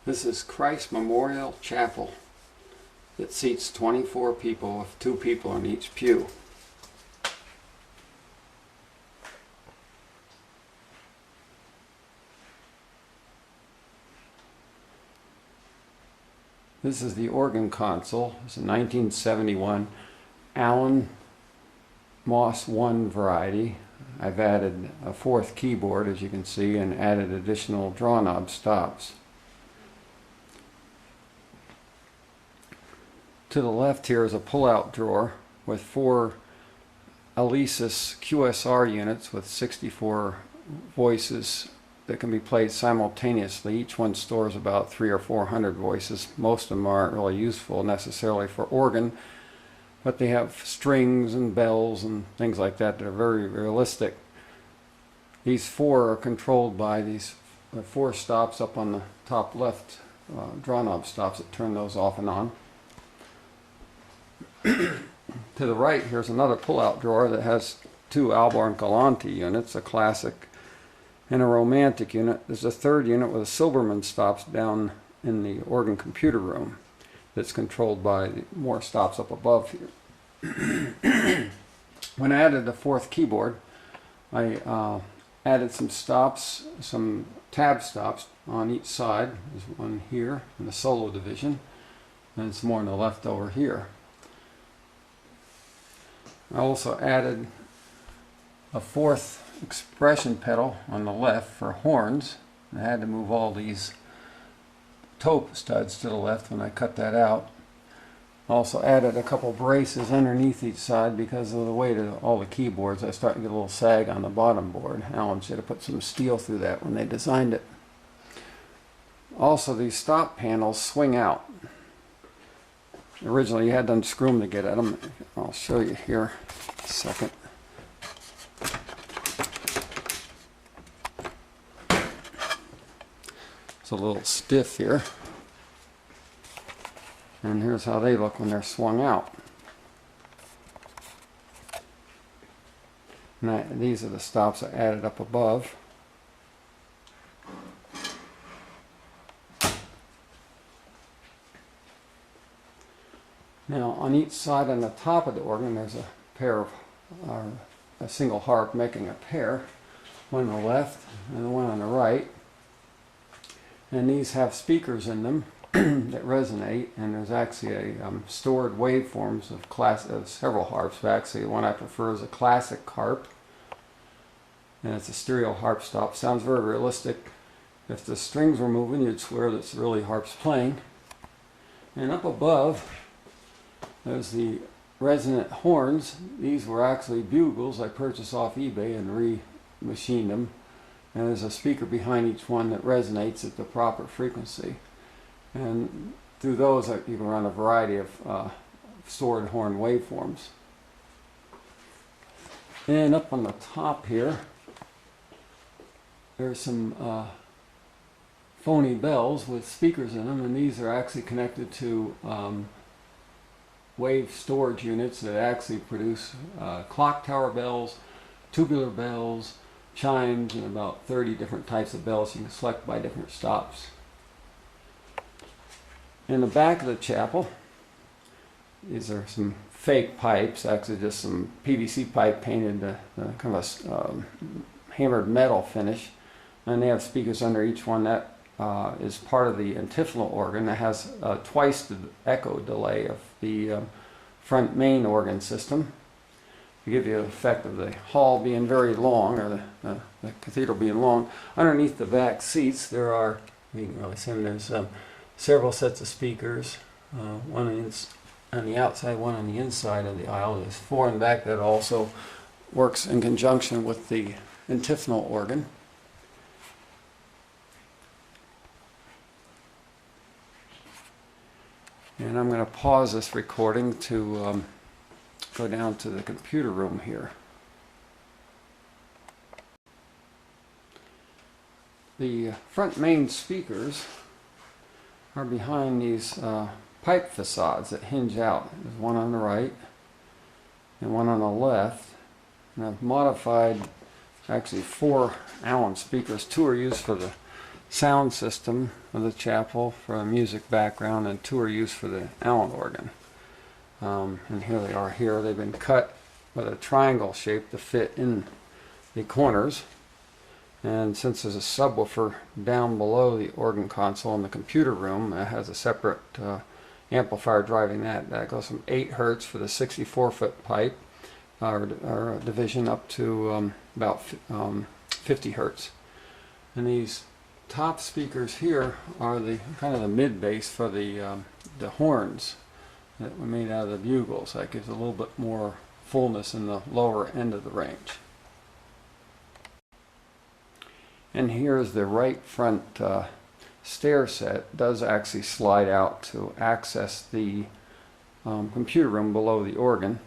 This is Christ Memorial Chapel. It seats 24 people with 2 people in each pew. This is the organ console. It's a 1971 Allen Moss 1 variety. I've added a 4th keyboard, as you can see, and added additional draw knob stops. To the left here is a pull-out drawer with 4 Alesis QSR units with 64 voices that can be played simultaneously. Each one stores about 300 or 400 voices. Most of them aren't really useful necessarily for organ, but they have strings and bells and things like that that are very realistic. These 4 are controlled by these 4 stops up on the top left, draw knob stops that turn those off and on. To the right, here's another pull-out drawer that has 2 Albarn Galanti units, a classic and a romantic unit. There's a 3rd unit with a Silberman stops down in the organ computer room that's controlled by more stops up above here. When I added the 4th keyboard, I added some stops, some tab stops on each side. There's one here in the solo division, and some more on the left over here. I also added a 4th expression pedal on the left for horns. I had to move all these toe studs to the left when I cut that out. Also added a couple braces underneath each side because of the weight of all the keyboards. I started to get a little sag on the bottom board. Allen should have put some steel through that when they designed it. Also, these stop panels swing out. Originally you had to unscrew them to get at them. I'll show you here in a second. It's a little stiff here. And here's how they look when they're swung out. And these are the stops I added up above. Now on each side on the top of the organ there's a pair of, a single harp making a pair. One on the left and one on the right. And these have speakers in them that resonate, and there's actually stored waveforms of several harps. But actually the one I prefer is a classic harp, and it's a stereo harp stop. Sounds very realistic. If the strings were moving, you'd swear that's really harps playing. And up above there's the resonant horns. These were actually bugles I purchased off eBay and re-machined them. And there's a speaker behind each one that resonates at the proper frequency. And through those you can run a variety of stored horn waveforms. And up on the top here, there's some phony bells with speakers in them, and these are actually connected to wave storage units that actually produce clock tower bells, tubular bells, chimes, and about 30 different types of bells you can select by different stops. In the back of the chapel, these are some fake pipes, actually just some PVC pipe painted kind of a hammered metal finish, and they have speakers under each one. That is part of the antiphonal organ that has twice the echo delay of the front main organ system, to give you the effect of the hall being very long, or the cathedral being long. Underneath the back seats there are, you can really see them, there's several sets of speakers, one on the outside, one on the inside of the aisle. There's 4 in the back that also works in conjunction with the antiphonal organ. And I'm going to pause this recording to go down to the computer room here. The front main speakers are behind these pipe facades that hinge out. There's one on the right and one on the left. And I've modified actually 4 Allen speakers. 2 are used for the sound system of the chapel for a music background, and two are used for the Allen organ. And here they are here. They've been cut with a triangle shape to fit in the corners. And since there's a subwoofer down below the organ console in the computer room, it has a separate amplifier driving that. That goes from 8 Hertz for the 64-foot pipe, or division, up to about 50 Hertz. And these top speakers here are the kind of the mid bass for the horns that were made out of the bugles. That gives a little bit more fullness in the lower end of the range. And here's the right front stair set. It does actually slide out to access the computer room below the organ.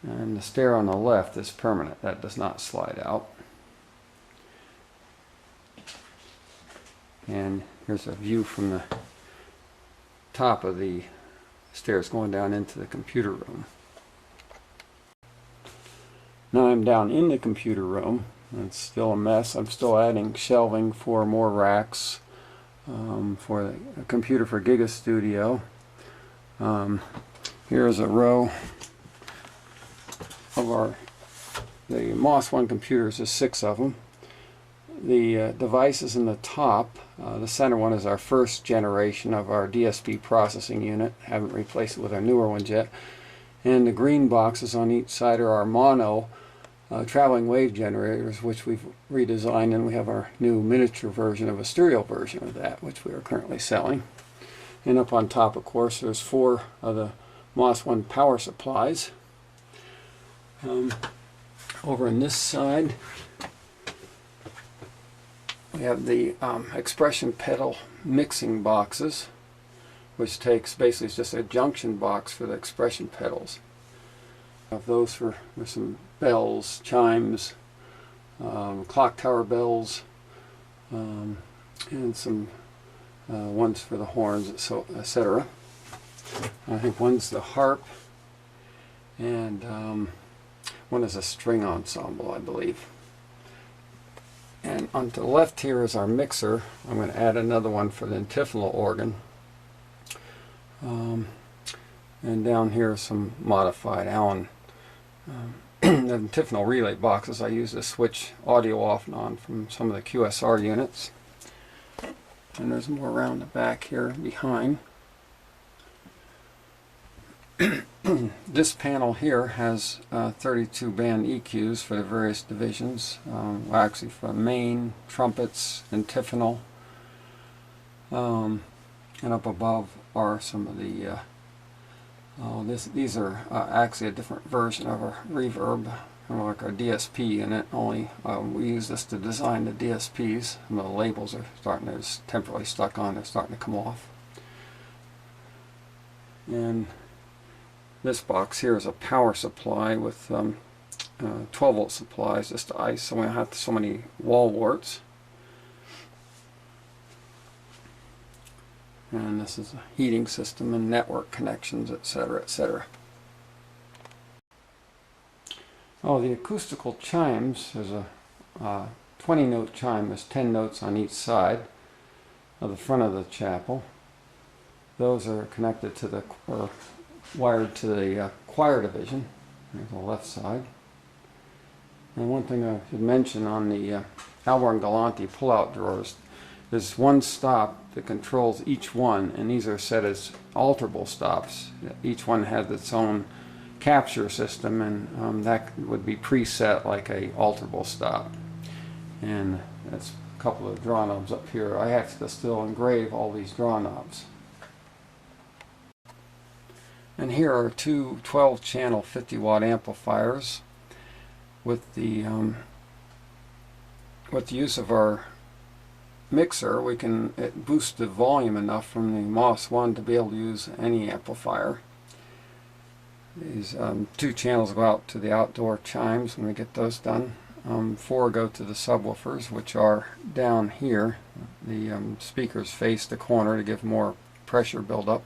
And the stair on the left is permanent. That does not slide out. And here's a view from the top of the stairs going down into the computer room. Now I'm down in the computer room. It's still a mess. I'm still adding shelving for more racks for a computer for Giga Studio. Here's a row of the MOS 1 computers. There's 6 of them. The devices in the top, the center one is our first generation of our DSP processing unit. Haven't replaced it with our newer ones yet. And the green boxes on each side are our mono traveling wave generators, which we've redesigned, and we have our new miniature version of a stereo version of that, which we are currently selling. And up on top, of course, there's 4 of the MOS 1 power supplies. Over on this side, we have the expression pedal mixing boxes, which takes basically it's just a junction box for the expression pedals. Of those for some bells, chimes, clock tower bells, and some ones for the horns, etc. I think one's the harp, and one is a string ensemble, I believe. And on to the left here is our mixer. I'm going to add another one for the antiphonal organ. And down here are some modified Allen the antiphonal relay boxes. I use to switch audio off and on from some of the QSR units. And there's more around the back here behind. This panel here has 32 band EQs for the various divisions, actually for main, trumpets, antiphonal, and up above are some of the these are actually a different version of our reverb, kind of like our DSP unit, only we use this to design the DSPs. Some of the labels are starting to temporarily stuck on, they're starting to come off. And this box here is a power supply with 12 volt supplies just to ice, so we don't have so many wall warts. And this is a heating system and network connections, etc., etc. Oh, the acoustical chimes, there's a 20 note chime. There's 10 notes on each side of the front of the chapel. Those are connected to the, or wired to the choir division, on the left side. And one thing I should mention on the Albarn Galanti pull-out drawers, there's one stop that controls each one, and these are set as alterable stops. Each one has its own capture system, and that would be preset like a alterable stop. And that's a couple of draw knobs up here. I have to still engrave all these draw knobs. And here are two 12-channel 50-watt amplifiers with the use of our mixer. We can boost the volume enough from the MOS 1 to be able to use any amplifier. These 2 channels go out to the outdoor chimes when we get those done. 4 go to the subwoofers, which are down here. The speakers face the corner to give more pressure buildup.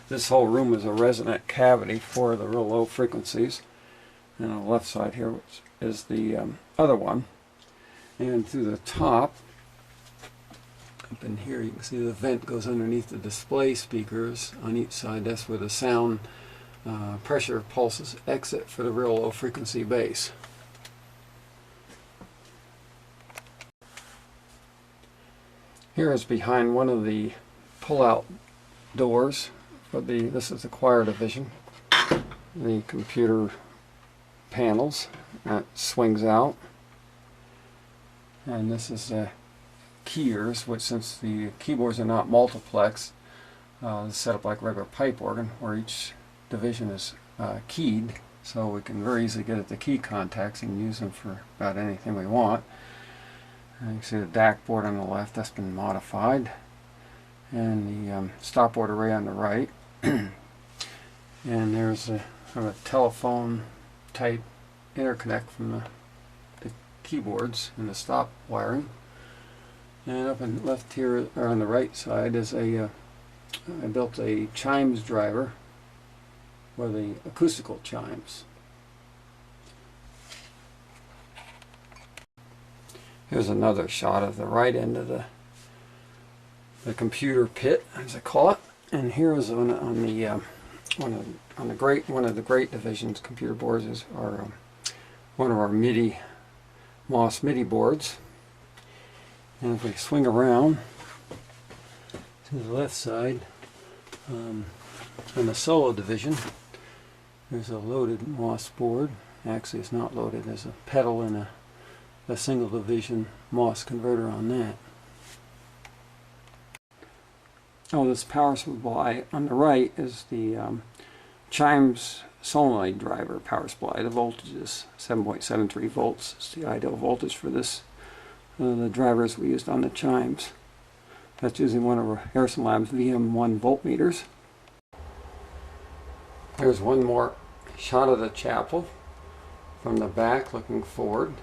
This whole room is a resonant cavity for the real low frequencies. And on the left side here, which is the other one. And through the top, Up in here you can see the vent goes underneath the display speakers on each side. That's where the sound pressure pulses exit for the real low frequency bass. Here is behind one of the pull-out doors for this is the choir division. The computer panels that swings out, and this is the keyers, which since the keyboards are not multiplex, set up like a regular pipe organ where each division is keyed, so we can very easily get at the key contacts and use them for about anything we want. And you can see the DAC board on the left, that's been modified, and the stop board array on the right. And there's a telephone type interconnect from the keyboards and the stop wiring. And up and left here, or on the right side, is I built a chimes driver for the acoustical chimes. Here's another shot of the right end of the computer pit, as I call it. And here is one of the great division's computer boards is one of our MOS MIDI boards. And if we swing around to the left side, on the solo division, there's a loaded MOS board. Actually, it's not loaded. There's a pedal and a single division MOS converter on that. Oh, this power supply on the right is the chimes solenoid driver power supply. The voltage is 7.73 volts. It's the ideal voltage for this. The drivers we used on the chimes. That's using one of our Harrison Labs VM1 voltmeters. Here's one more shot of the chapel from the back looking forward.